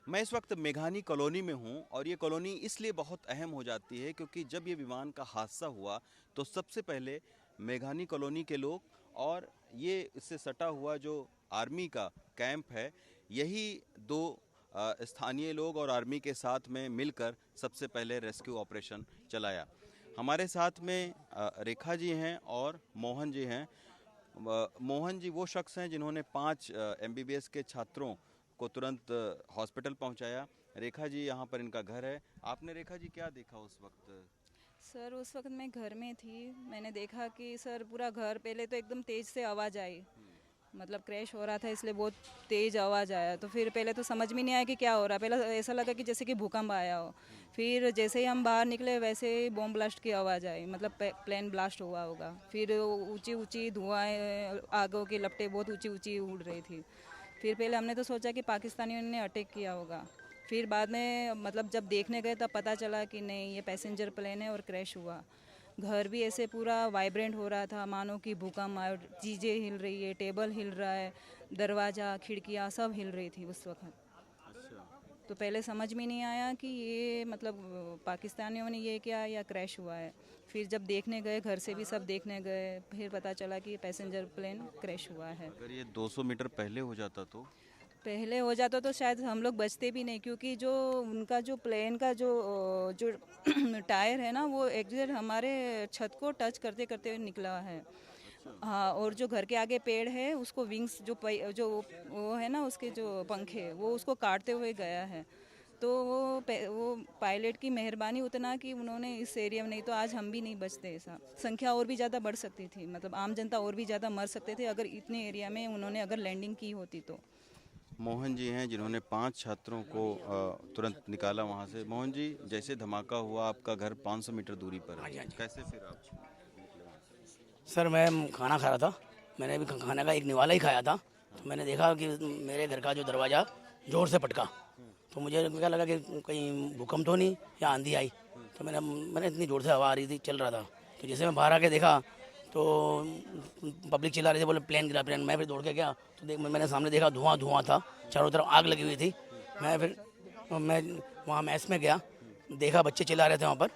मैं इस वक्त मेघानी कॉलोनी में हूं और ये कॉलोनी इसलिए बहुत अहम हो जाती है क्योंकि जब ये विमान का हादसा हुआ तो सबसे पहले मेघानी कॉलोनी के लोग और ये इससे सटा हुआ जो आर्मी का कैंप है, यही दो स्थानीय लोग और आर्मी के साथ में मिलकर सबसे पहले रेस्क्यू ऑपरेशन चलाया। हमारे साथ में रेखा जी हैं और मोहन जी हैं। मोहन जी वो शख्स हैं जिन्होंने 5 MBBS के छात्रों को तुरंत हॉस्पिटल पहुंचाया। रेखा जी यहाँ पर इनका घर है। आपने रेखा जी क्या देखा उस वक्त? सर उस वक्त मैं घर में थी। मैंने देखा कि सर पूरा घर, पहले तो एकदम तेज़ से आवाज़ आई, मतलब क्रैश हो रहा था इसलिए बहुत तेज़ आवाज़ आया। तो फिर पहले तो समझ में नहीं आया कि क्या हो रहा है। पहले ऐसा लगा कि जैसे कि भूकंप आया हो। फिर जैसे ही हम बाहर निकले वैसे ही बॉम्ब ब्लास्ट की आवाज़ आई, मतलब प्लेन ब्लास्ट हुआ होगा। फिर ऊंची ऊंची धुआं, आगों की लपटें बहुत ऊंची ऊंची उड़ रही थी। फिर पहले हमने तो सोचा कि पाकिस्तानियों ने अटैक किया होगा। फिर बाद में मतलब जब देखने गए तब पता चला कि नहीं, ये पैसेंजर प्लेन है और क्रैश हुआ। घर भी ऐसे पूरा वाइब्रेंट हो रहा था, मानो कि भूकंप आया। चीज़ें हिल रही है, टेबल हिल रहा है, दरवाज़ा खिड़कियाँ सब हिल रही थी उस वक्त। तो पहले समझ में नहीं आया कि ये मतलब पाकिस्तानियों ने ये किया या क्रैश हुआ है। फिर जब देखने गए, घर से भी सब देखने गए, फिर पता चला कि पैसेंजर प्लेन क्रैश हुआ है। अगर ये 200 मीटर पहले हो जाता तो? पहले हो जाता तो शायद हम लोग बचते भी नहीं, क्योंकि जो उनका जो प्लेन का जो टायर है ना, वो एग्जैक्ट हमारे छत को टच करते करते निकला है। हाँ, और जो घर के आगे पेड़ है उसको विंग्स जो वो है ना, उसके जो पंखे वो उसको काटते हुए गया है। तो वो पायलट की मेहरबानी उतना कि उन्होंने इस एरिया में, नहीं तो आज हम भी नहीं बचते। ऐसा संख्या और भी ज़्यादा बढ़ सकती थी, मतलब आम जनता और भी ज़्यादा मर सकते थे अगर इतने एरिया में उन्होंने अगर लैंडिंग की होती तो। मोहन जी हैं जिन्होंने 5 छात्रों को तुरंत निकाला वहाँ से। मोहन जी, जैसे धमाका हुआ आपका घर 500 मीटर दूरी पर हाँ जी, है, हाँ जी। कैसे फिर आप निकले वहाँ से? सर मैं खाना खा रहा था। मैंने भी खाने का एक निवाला ही खाया था। तो मैंने देखा कि मेरे घर का जो दरवाज़ा ज़ोर से पटका। तो मुझे क्या लगा कि कहीं भूकंप तो नहीं या आंधी आई। तो मैंने इतनी ज़ोर से हवा आ रही थी, चल रहा था। तो जैसे मैं बाहर आके देखा तो पब्लिक चिल्ला रही थी, बोले प्लेन गिरा प्लेन। मैं फिर दौड़ के गया तो मैंने सामने देखा धुआं धुआं था, चारों तरफ आग लगी हुई थी। मैं वहाँ मैस में गया, देखा बच्चे चिल्ला रहे थे वहाँ पर,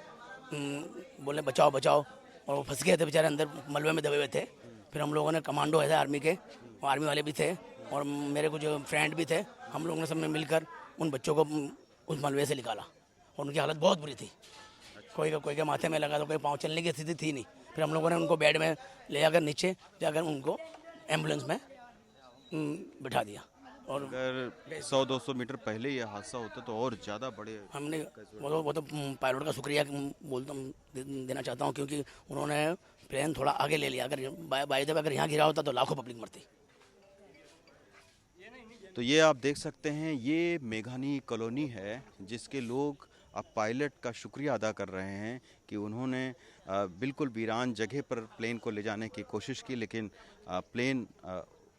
बोले बचाओ बचाओ। और वो फंस गए थे बेचारे, अंदर मलबे में दबे हुए थे। फिर हम लोगों ने, कमांडो है आर्मी के, वो आर्मी वाले भी थे और मेरे कुछ फ्रेंड भी थे, हम लोगों ने सब ने मिलकर उन बच्चों को उस मलबे से निकाला। और उनकी हालत बहुत बुरी थी। कोई के माथे में लगा तो कोई पाँव चलने की स्थिति थी नहीं। फिर हम लोगों ने उनको बेड में ले जाकर नीचे जाकर उनको एम्बुलेंस में बिठा दिया। और अगर 100-200 मीटर पहले ये हादसा होता तो और ज़्यादा बड़े हमने कैजुअल्टी वो तो होती। पायलट का शुक्रिया देना चाहता हूँ, क्योंकि उन्होंने प्लेन थोड़ा आगे ले लिया। अगर बाई द वे अगर यहाँ गिरा होता तो लाखों पब्लिक मरती। तो ये आप देख सकते हैं, ये मेघानी कॉलोनी है जिसके लोग अब पायलट का शुक्रिया अदा कर रहे हैं कि उन्होंने बिल्कुल वीरान जगह पर प्लेन को ले जाने की कोशिश की, लेकिन प्लेन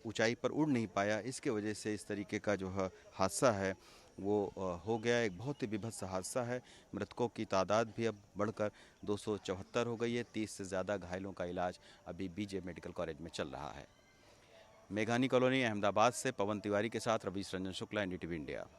ऊंचाई पर उड़ नहीं पाया। इसके वजह से इस तरीके का जो है हादसा है वो हो गया। एक बहुत ही बीभत्स हादसा है। मृतकों की तादाद भी अब बढ़कर 274 हो गई है। 30 से ज़्यादा घायलों का इलाज अभी बीजे मेडिकल कॉलेज में चल रहा है। मेघानी कॉलोनी, अहमदाबाद से पवन तिवारी के साथ रवीश रंजन शुक्ला, NDTV इंडिया।